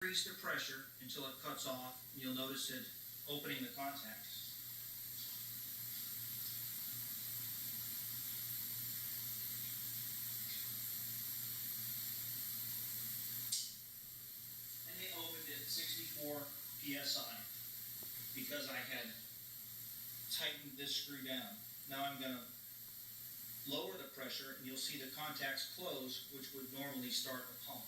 increase the pressure until it cuts off, and you'll notice it opening the contacts. And they opened at 64 psi because I had tightened this screw down. Now I'm going to lower the pressure, and you'll see the contacts close, which would normally start a pump.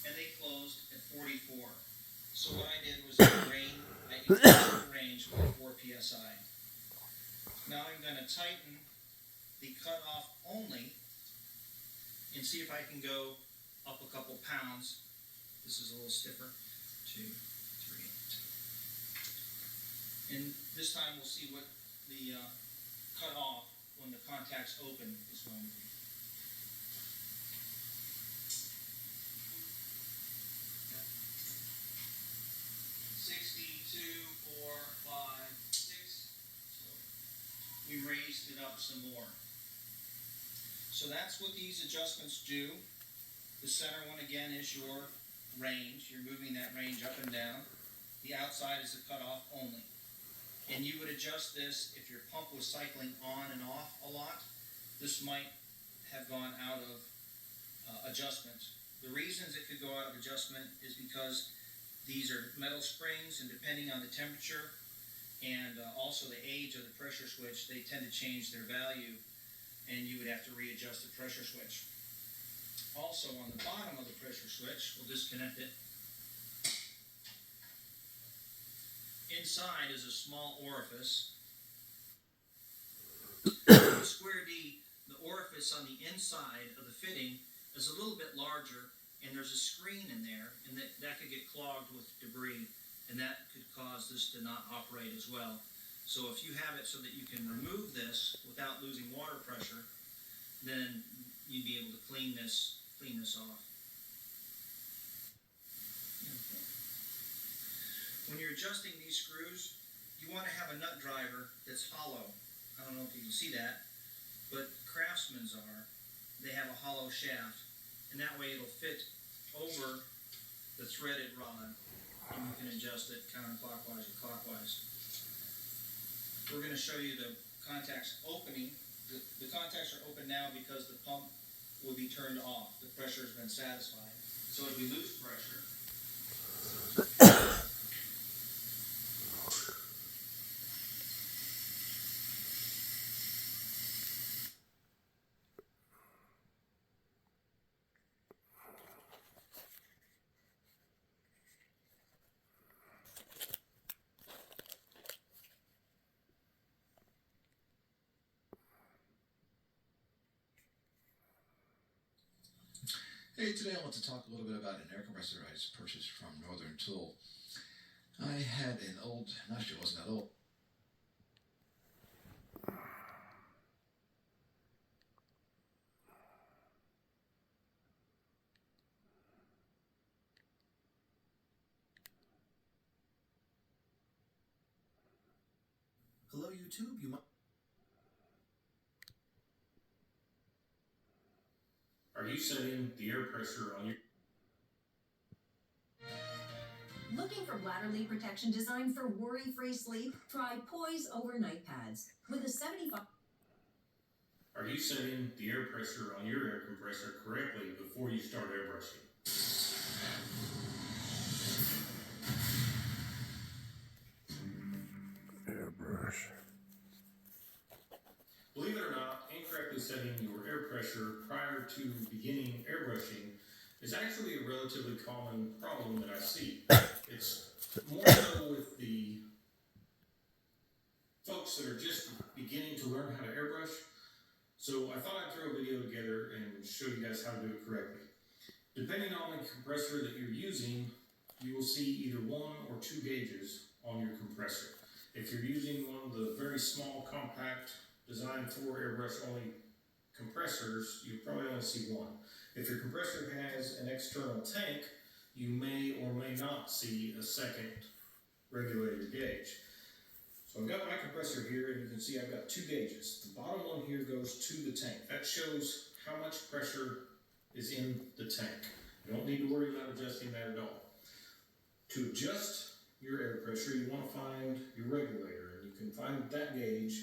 And they closed at 44. So what I did was I increased the range by 4 psi. Now I'm going to tighten the cutoff only and see if I can go up a couple pounds. This is a little stiffer. 2, 3. And this time we'll see what the cutoff when the contacts open is going to be. We raised it up some more. So that's what these adjustments do. The center one again is your range. You're moving that range up and down. The outside is the cutoff only. And you would adjust this if your pump was cycling on and off a lot. This might have gone out of adjustment. The reasons it could go out of adjustment is because these are metal springs, and depending on the temperature and also the age of the pressure switch, they tend to change their value, and you would have to readjust the pressure switch. Also on the bottom of the pressure switch, we'll disconnect it. Inside is a small orifice. The square D, the orifice on the inside of the fitting is a little bit larger, and there's a screen in there, and that could get clogged with debris, and that could cause this to not operate as well. So if you have it so that you can remove this without losing water pressure, then you'd be able to clean this off. Okay. When you're adjusting these screws, you want to have a nut driver that's hollow. I don't know if you can see that, but Craftsman's they have a hollow shaft, and that way it'll fit over the threaded rod, and you can adjust it counterclockwise or clockwise. We're going to show you the contacts opening. The contacts are open now because the pump will be turned off. The pressure has been satisfied. So as we lose pressure, Hey, today I want to talk a little bit about an air compressor I just purchased from Northern Tool. I had an old, actually it wasn't that old. Hello YouTube, you might... Are you setting the air pressure on your... Looking for bladder leak protection designed for worry-free sleep? Try Poise Overnight Pads. With a 75... Are you setting the air pressure on your air compressor correctly before you start airbrushing? Airbrush. Believe it or not, incorrectly setting your air pressure prior to beginning airbrushing is actually a relatively common problem that I see. It's more so with the folks that are just beginning to learn how to airbrush. So I thought I'd throw a video together and show you guys how to do it correctly. Depending on the compressor that you're using, you will see either 1 or 2 gauges on your compressor. If you're using one of the very small, compact, designed for airbrush only compressors, you probably only see 1. If your compressor has an external tank, you may or may not see a second regulator gauge. So got my compressor here, and you can see I've got two gauges. The bottom one here goes to the tank. That shows how much pressure is in the tank. You don't need to worry about adjusting that at all. To adjust your air pressure, you want to find your regulator, and you can find that gauge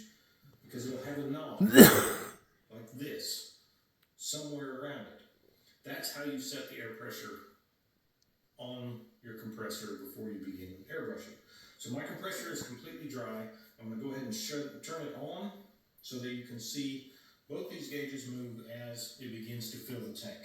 because it'll have a knob like this somewhere around it. That's how you set the air pressure on your compressor before you begin airbrushing. So my compressor is completely dry. I'm going to go ahead and turn it on so that you can see both these gauges move as it begins to fill the tank.